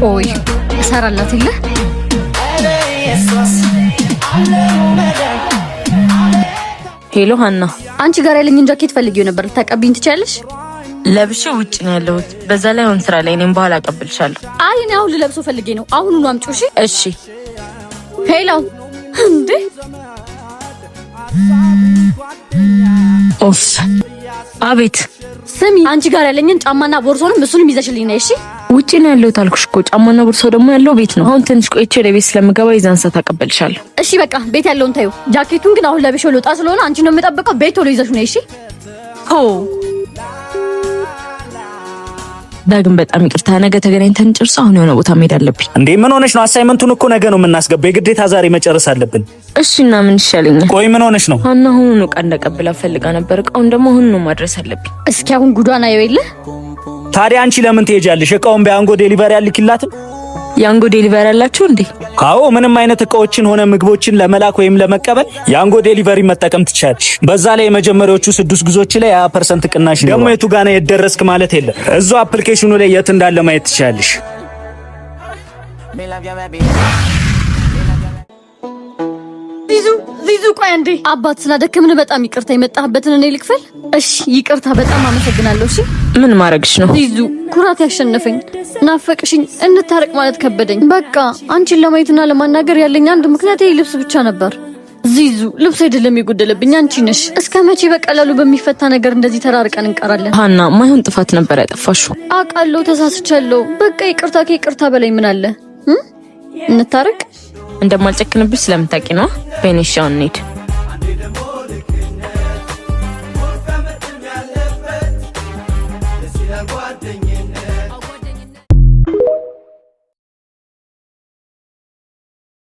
ቆይ እሰራላት ይለ ሄሎ ሀና፣ አንቺ ጋር ያለኝን ጃኬት ፈልጊው ነበር። ልታቀብኝ ትችያለሽ? ለብሼ ውጭ ነው ያለሁት። በዛ ላይ አሁን ስራ ላይ ነኝ። በኋላ አቀብልሻለሁ። አይ እኔ አሁን ልለብሰው ፈልጌ ነው። አሁኑኑ አምጪው። እሺ እሺ። ሄሎ እንዴ! ኦፍ! አቤት። ስሚ፣ አንቺ ጋር ያለኝን ጫማና ቦርሳውንም እሱንም ይዘሽልኝ ነይ። እሺ ውጪ ነው ያለሁት አልኩሽ እኮ። ጫማና ቦርሳው ደግሞ ያለው ቤት ነው። አሁን ትንሽ ቆይቼ ወደ ቤት ስለምገባ ይዛን ሰዓት አቀበልሻለሁ። እሺ በቃ ቤት ያለውን ታዩ። ጃኬቱን ግን አሁን ለብሼው ልወጣ ስለሆነ አንቺ ነው የምጠብቀው። ቤት ቶሎ ይዘሽ ነይ። እሺ ሆ ዳግም በጣም ይቅርታ። ነገ ተገናኝተን ጨርሶ አሁን የሆነ ቦታ መሄድ አለብኝ። እንዴ ምን ሆነሽ ነው? አሳይመንቱን እኮ ነገ ነው የምናስገባው። የግዴታ ዛሬ መጨረስ አለብን። እሺ እና ምን ይሻለኛል? ቆይ ምን ሆነሽ ነው? ሀና አሁን ዕቃ እንደቀብላ ፈልጋ ነበር። ዕቃውን ደግሞ አሁን ነው ማድረስ አለብኝ። እስኪ አሁን ጉዷን አየው የለ። ታዲያ አንቺ ለምን ትሄጃለሽ? ዕቃውን በያንጎ ዴሊቨሪ ያልክላትም? ያንጎ ዴሊቨሪ ያላችሁ እንዴ? አዎ፣ ምንም አይነት ዕቃዎችን ሆነ ምግቦችን ለመላክ ወይም ለመቀበል ያንጎ ዴሊቨሪ መጠቀም ትችያለሽ። በዛ ላይ የመጀመሪያዎቹ 6 ጉዞች ላይ 20% ቅናሽ ነው። ደግሞ የቱ ጋር ነው የደረስክ ማለት የለም። እዛው አፕሊኬሽኑ ላይ የት እንዳለ ማየት ትችያለሽ። ዚዙ ቆይ አንዴ። አባት ስላደከምን በጣም ይቅርታ። የመጣህበትን እኔ ልክፈል? እሺ ይቅርታ፣ በጣም አመሰግናለሁ። እሺ ምን ማረግሽ ነው? ዚዙ ኩራት ያሸነፈኝ። ናፈቅሽኝ፣ እንታረቅ ማለት ከበደኝ። በቃ አንቺን ለማየትና ለማናገር ያለኝ አንድ ምክንያት ይሄ ልብስ ብቻ ነበር። ዚዙ ልብስ አይደለም የጎደለብኝ፣ አንቺ ነሽ። እስከ መቼ በቀላሉ በሚፈታ ነገር እንደዚህ ተራርቀን እንቀራለን? ሀና ማይሆን ጥፋት ነበር ያጠፋሽው። አውቃለሁ፣ ተሳስቻለሁ። በቃ ይቅርታ። ከይቅርታ በላይ ምን አለ? እንታረቅ። እንደማልጨክንብሽ ስለምታውቂ ነው። በእኔሻው እንሂድ። ጓደኛ